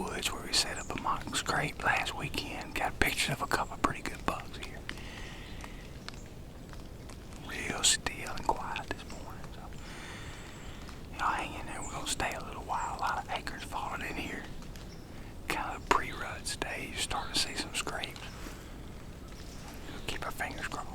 woods where we set up a mock scrape last weekend. Got pictures of a couple of pretty good bucks here. Real still and quiet this morning. So, hang in there. We're going to stay a little while. A lot of acorns falling in here. Kind of a pre-rut stage. Starting to see some scrapes. Keep our fingers crossed.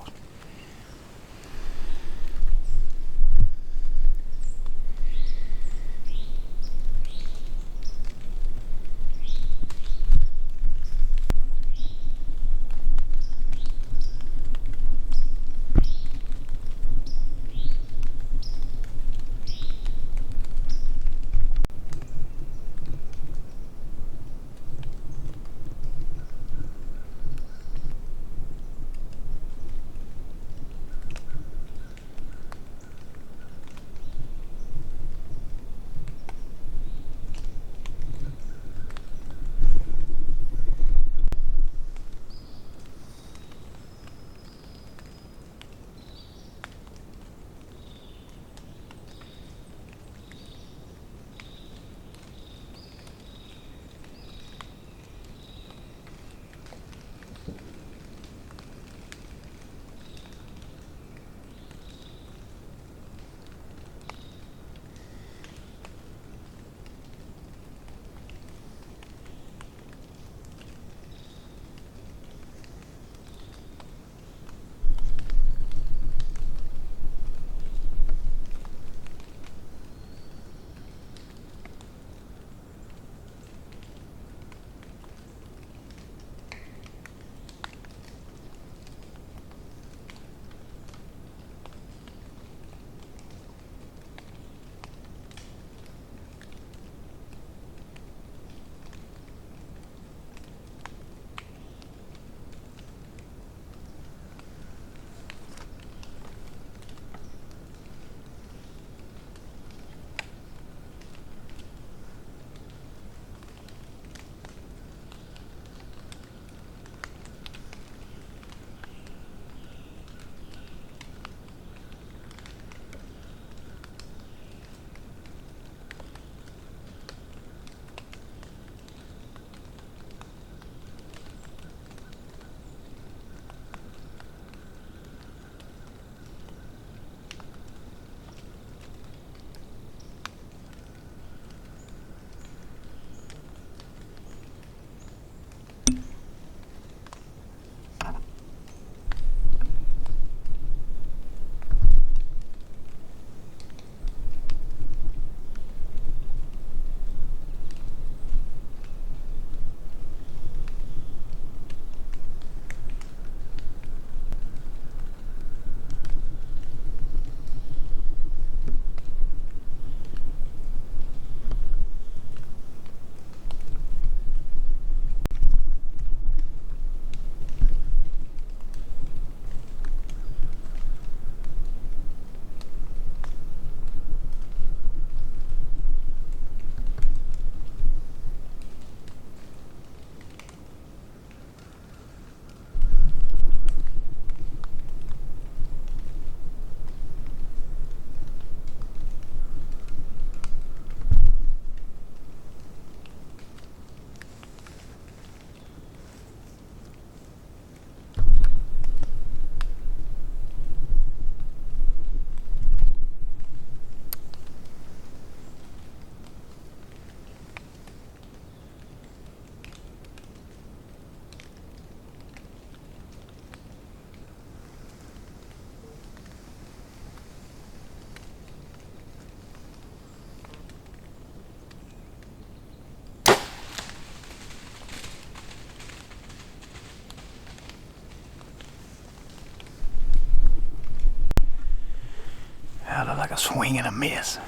That looked like a swing and a miss.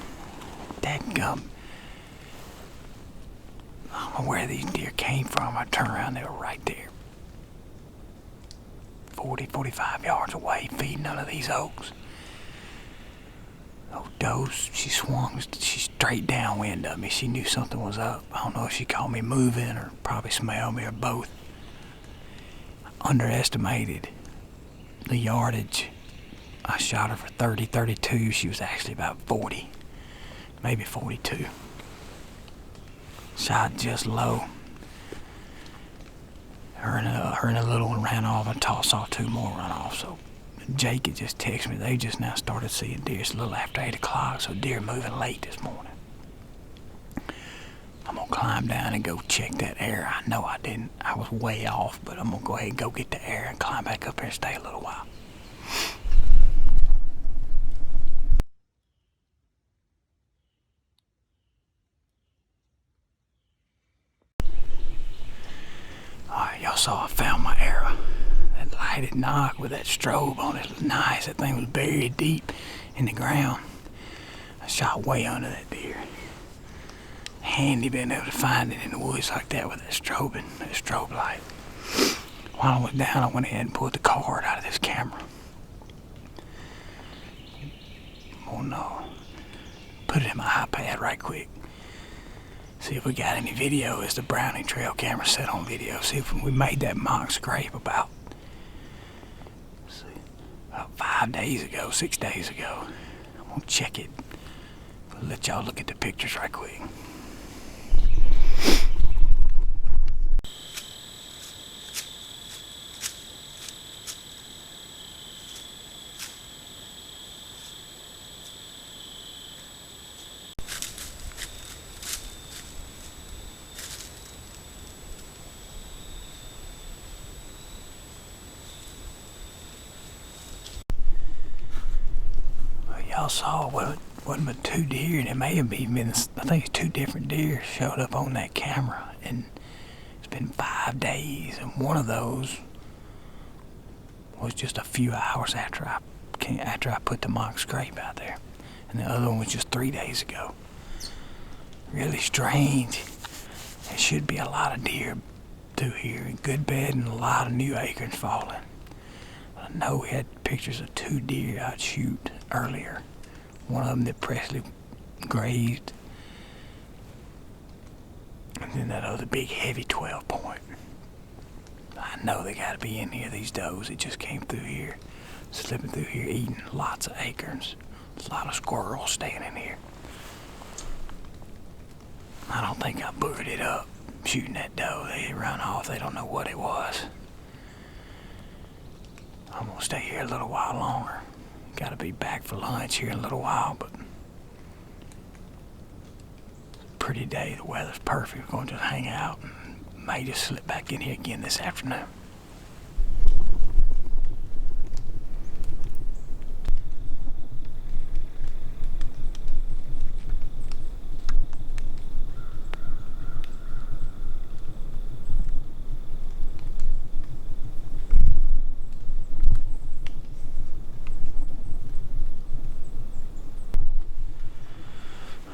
Dadgum. I don't know where these deer came from. I turned around, they were right there. 40, 45 yards away, feeding none of these oaks. Oh, does, she swung, she straight downwind of me. She knew something was up. I don't know if she caught me moving or probably smelled me or both. Underestimated the yardage. I shot her for 30, 32. She was actually about 40, maybe 42. Shot just low. Her and a little one ran off. I saw two more run off. So Jake had just texted me. They just now started seeing deer. It's a little after 8 o'clock, so deer moving late this morning. I'm going to climb down and go check that area. I know I didn't. I was way off, but I'm going to go ahead and go get the area and climb back up here and stay a little while. Alright, y'all saw I found my arrow. That lighted knock with that strobe on it was nice. That thing was buried deep in the ground. I shot way under that deer. Handy being able to find it in the woods like that with that strobe light. While I was down, I went ahead and pulled the card out of this camera. Oh no. Put it in my iPad right quick. See if we got any video as the Browning Trail camera set on video. See if we made that mock scrape about 5 days ago, 6 days ago. I'm gonna check it. But let y'all look at the pictures right quick. Y'all saw wasn't but 2 deer, and it may have even been, I think it's 2 different deer showed up on that camera, and it's been 5 days, and one of those was just a few hours after I put the mock scrape out there, and the other one was just 3 days ago. Really strange. There should be a lot of deer through here, good bed, and a lot of new acorns falling. I know we had pictures of 2 deer I'd shoot earlier. One of them that Presley grazed, and then that other big heavy 12-point. I know they gotta be in here, these does. It just came through here, slipping through here, eating lots of acorns. There's a lot of squirrels staying in here. I don't think I boogered it up shooting that doe. They run off, they don't know what it was. I'm gonna stay here a little while longer. Gotta be back for lunch here in a little while, but pretty day. The weather's perfect. We're gonna just hang out and may just slip back in here again this afternoon.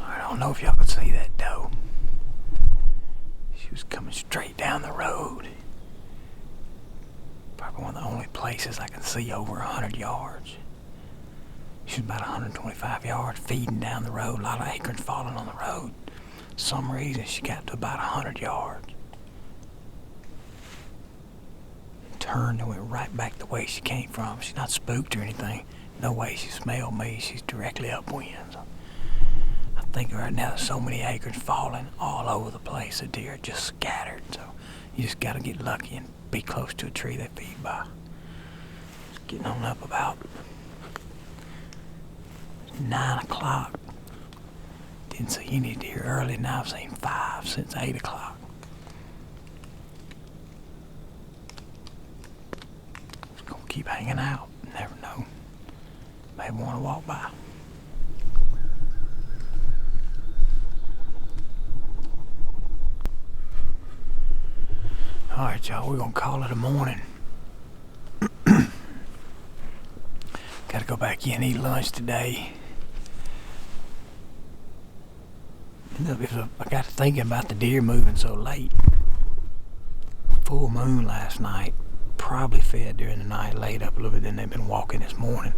I don't know if y'all could see that doe. She was coming straight down the road. Probably one of the only places I can see over 100 yards. She was about 125 yards feeding down the road. A lot of acorns falling on the road. For some reason she got to about 100 yards. Turned and went right back the way she came from. She's not spooked or anything. No way she smelled me. She's directly upwind. So I think right now there's so many acorns falling all over the place. The deer are just scattered. So you just gotta get lucky and be close to a tree they feed by. It's getting on up about 9 o'clock. Didn't see any deer early. Now I've seen 5 since 8 o'clock. Just gonna keep hanging out. Never know. Maybe want to walk by. Alright, y'all, we're gonna call it a morning. Gotta go back in and eat lunch today. I got to thinking about the deer moving so late. Full moon last night. Probably fed during the night, laid up a little bit, then they've been walking this morning.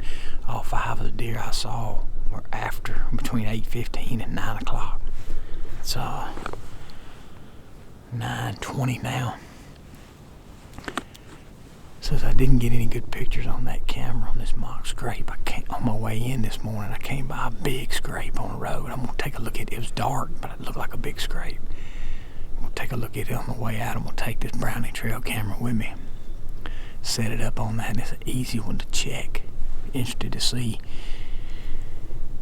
All 5 of the deer I saw were after, between 8:15 and 9 o'clock. It's 9:20 now. Since I didn't get any good pictures on that camera on this mock scrape, on my way in this morning, I came by a big scrape on the road. I'm gonna take a look at it. It was dark, but it looked like a big scrape. We'll take a look at it on the way out, and we'll take this brownie trail camera with me. Set it up on that, and it's an easy one to check. Interested to see.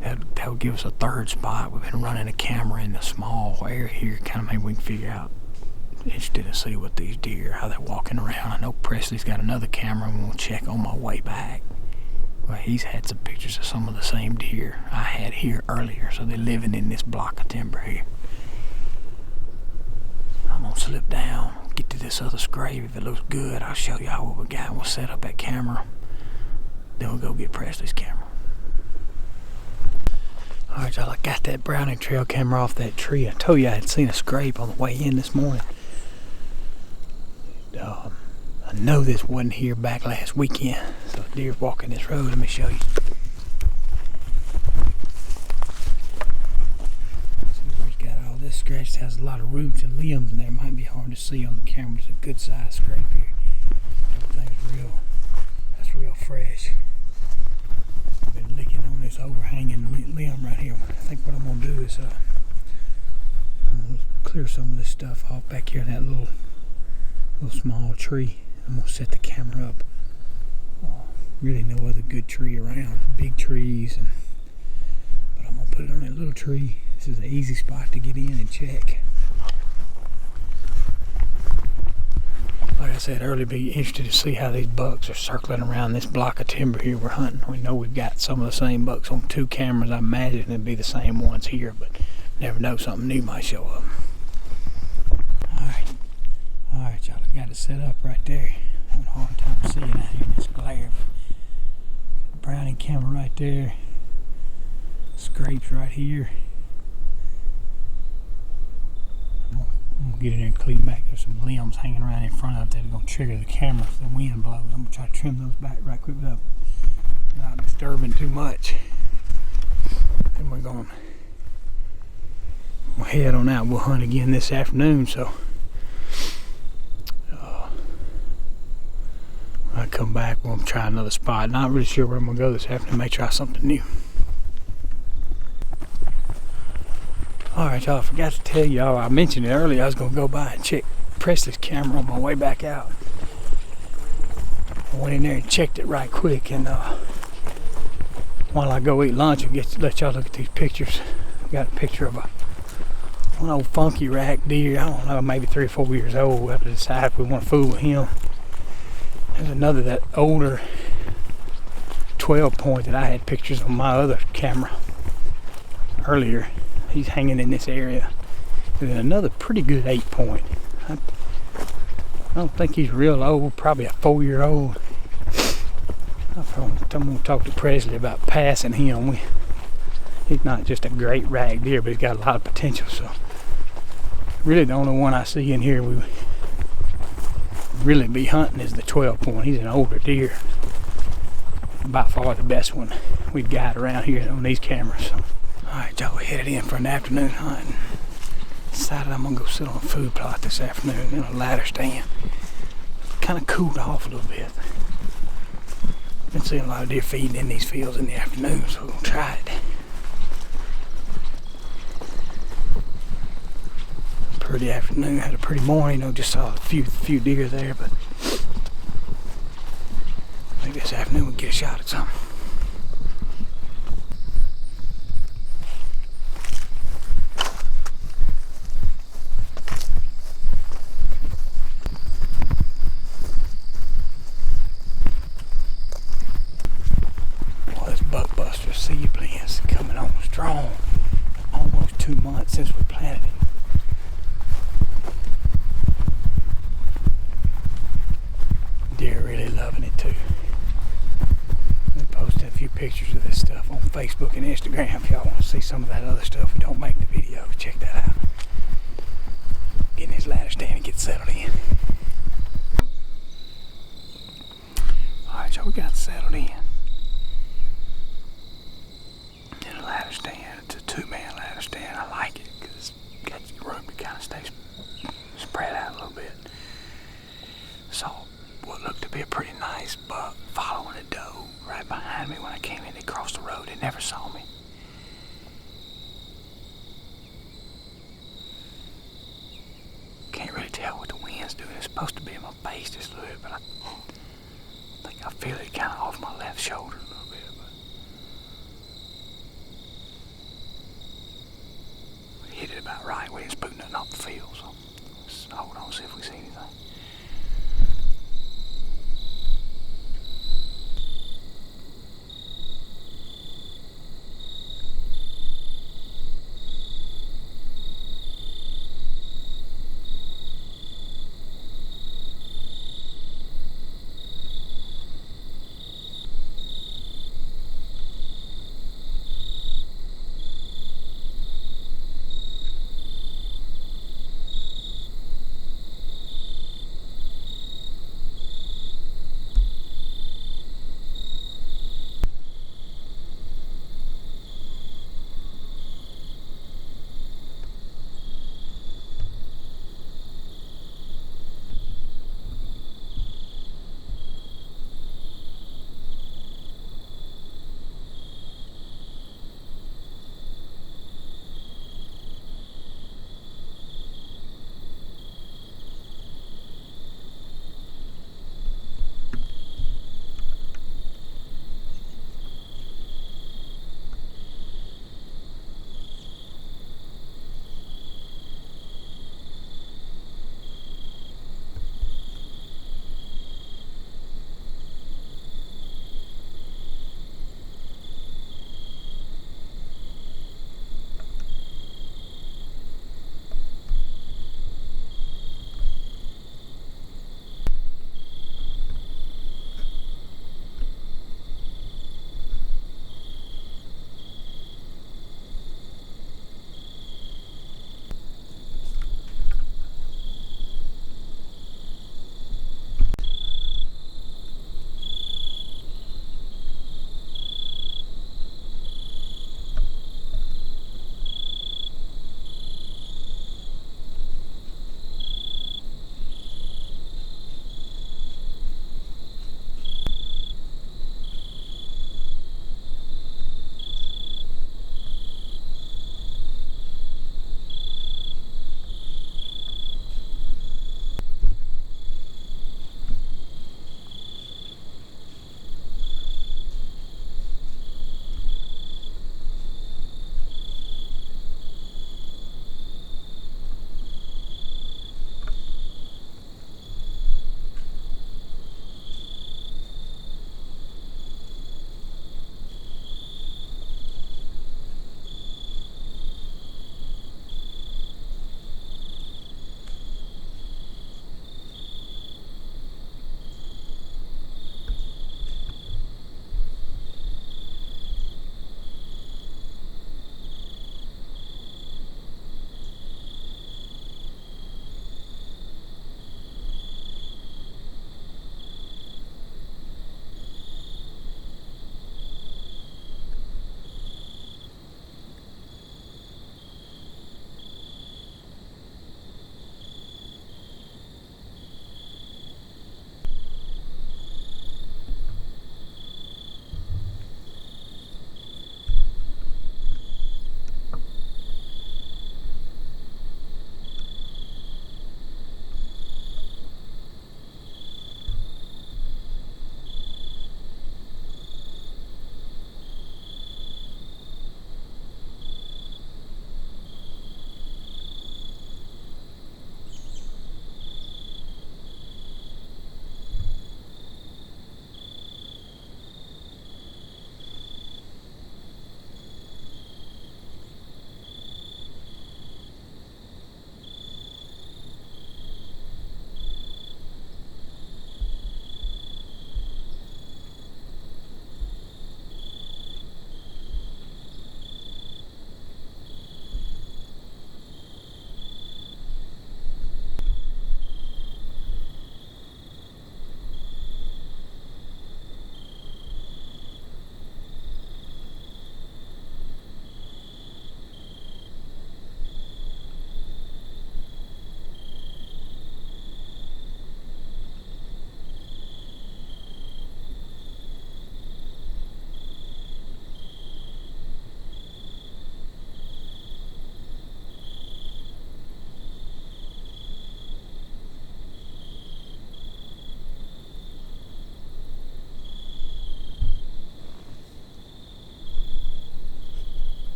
That would give us a third spot. We've been running a camera in the small area here, kind of maybe we can figure out. Interested to see what these deer, how they're walking around. I know Presley's got another camera, and we'll check on my way back. Well, he's had some pictures of some of the same deer I had here earlier, so they're living in this block of timber here. I'm gonna slip down, get to this other scrape. If it looks good, I'll show y'all what we got. We'll set up that camera, then we'll go get Presley's camera. Alright, y'all, I got that brownie trail camera off that tree. I told you I had seen a scrape on the way in this morning. I know this wasn't here back last weekend, so deer's walking this road. Let me show you. See where he's got all this scratched. It has a lot of roots and limbs in there. It might be hard to see on the camera. It's a good sized scrape here. Everything's that's real fresh. I've been licking on this overhanging limb right here. I think what I'm gonna do is clear some of this stuff off back here in that little small tree. I'm gonna set the camera up. Really no other good tree around. Big trees, but I'm gonna put it on that little tree. This is an easy spot to get in and check. Like I said earlier, be interested to see how these bucks are circling around this block of timber here we're hunting. We know we've got some of the same bucks on 2 cameras. I imagine it'd be the same ones here, but never know, something new might show up. Alright, y'all, I got it set up right there. Having a hard time seeing out here in this glare. Brownie camera right there. Scrapes right here. I'm gonna get in there and clean back. There's some limbs hanging around in front of it that are gonna trigger the camera if the wind blows. I'm gonna try to trim those back right quick without not disturbing too much. Then we're gonna head on out. We'll hunt again this afternoon, so I come back, we'll try another spot. Not really sure where I'm gonna go this afternoon. May try something new. Alright, y'all, I forgot to tell y'all, I mentioned it earlier, I was gonna go by and check Presley's camera on my way back out. I went in there and checked it right quick, and while I go eat lunch, I'll let y'all look at these pictures. I got a picture of one old funky rack deer, I don't know, maybe 3 or 4 years old. We'll have to decide if we want to fool with him. There's another, that older 12 point that I had pictures on my other camera earlier. He's hanging in this area. And then another pretty good 8 point. I don't think he's real old, probably a 4-year-old. I'm going to talk to Presley about passing him. He's not just a great rag deer, but he's got a lot of potential. So really the only one I see in here we really be hunting is the 12 point. He's an older deer. By far the best one we've got around here on these cameras. So, alright, y'all, we headed in for an afternoon hunt. Decided I'm gonna go sit on a food plot this afternoon in a ladder stand. Kind of cooled off a little bit. Been seeing a lot of deer feeding in these fields in the afternoon, so we're gonna try it. Pretty afternoon, had a pretty morning, just saw a few deer there, but maybe this afternoon we'll get a shot at something. Well, this Buckbuster seed blend's coming on strong. Almost 2 months since we planted it. Deer really loving it too. We posted a few pictures of this stuff on Facebook and Instagram. If y'all want to see some of that other stuff we don't make the video, check that out. Getting his ladder stand and get settled in. Alright, y'all, we got settled in. In a ladder stand. It's a 2-man ladder stand. I like it because it's got room to kind of stay spread out a little bit. So what looked to be a pretty nice buck following a doe right behind me when I came in. They crossed the road. They never saw me. supposed to be in my face just a little bit, but I think I feel it kind of off my left shoulder a little bit. But we hit it about right. We didn't spook nothing off the field, so let's hold on, see if we see anything.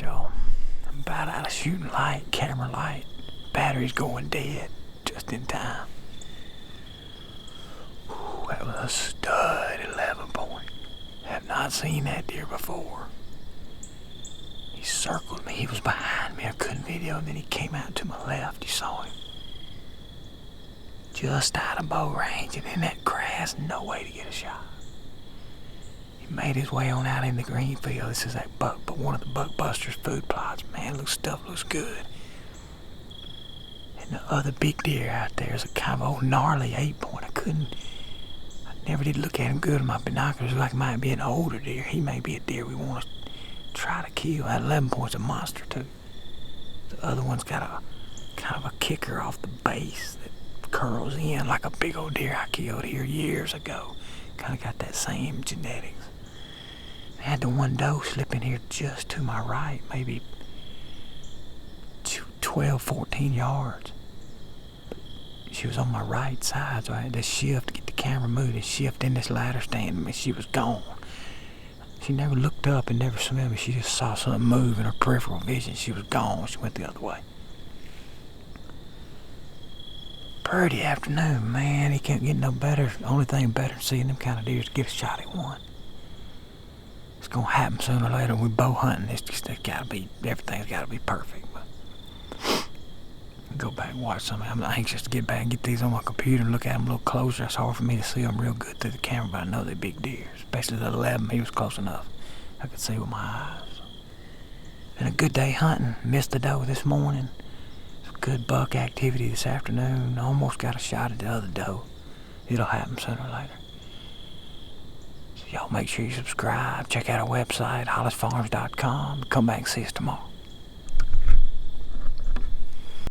Alright, y'all. I'm about out of shooting light, camera light. Battery's going dead just in time. Ooh, that was a stud 11 point. Have not seen that deer before. He circled me. He was behind me. I couldn't video him. Then he came out to my left. You saw him. Just out of bow range and in that grass. No way to get a shot. He made his way on out in the green field. This is that buck, but one of the Buckbusters food plots. Man, stuff looks good. And the other big deer out there is a kind of old gnarly 8-point. I never did look at him good with my binoculars. Like it might be an older deer. He may be a deer we want to try to kill. That 11 point's a monster too. The other one's got a kind of a kicker off the base that curls in like a big old deer I killed here years ago. Kind of got that same genetics. I had the one doe slip in here just to my right, maybe 12, 14 yards. She was on my right side, so I had to shift to get the camera moved and shift in this ladder stand. I mean, she was gone. She never looked up and never smelled me. She just saw something move in her peripheral vision. She was gone. She went the other way. Pretty afternoon, man. He can't get no better. The only thing better than seeing them kind of deer is to get a shot at one. It's gonna happen sooner or later. We bow hunting. Everything's gotta be perfect. But go back and watch some. I'm anxious to get back and get these on my computer and look at them a little closer. It's hard for me to see them real good through the camera, but I know they're big deer. Especially the 11. He was close enough. I could see with my eyes. Been a good day hunting. Missed the doe this morning. Some good buck activity this afternoon. Almost got a shot at the other doe. It'll happen sooner or later. So y'all make sure you subscribe. Check out our website, hollisfarms.com. Come back and see us tomorrow.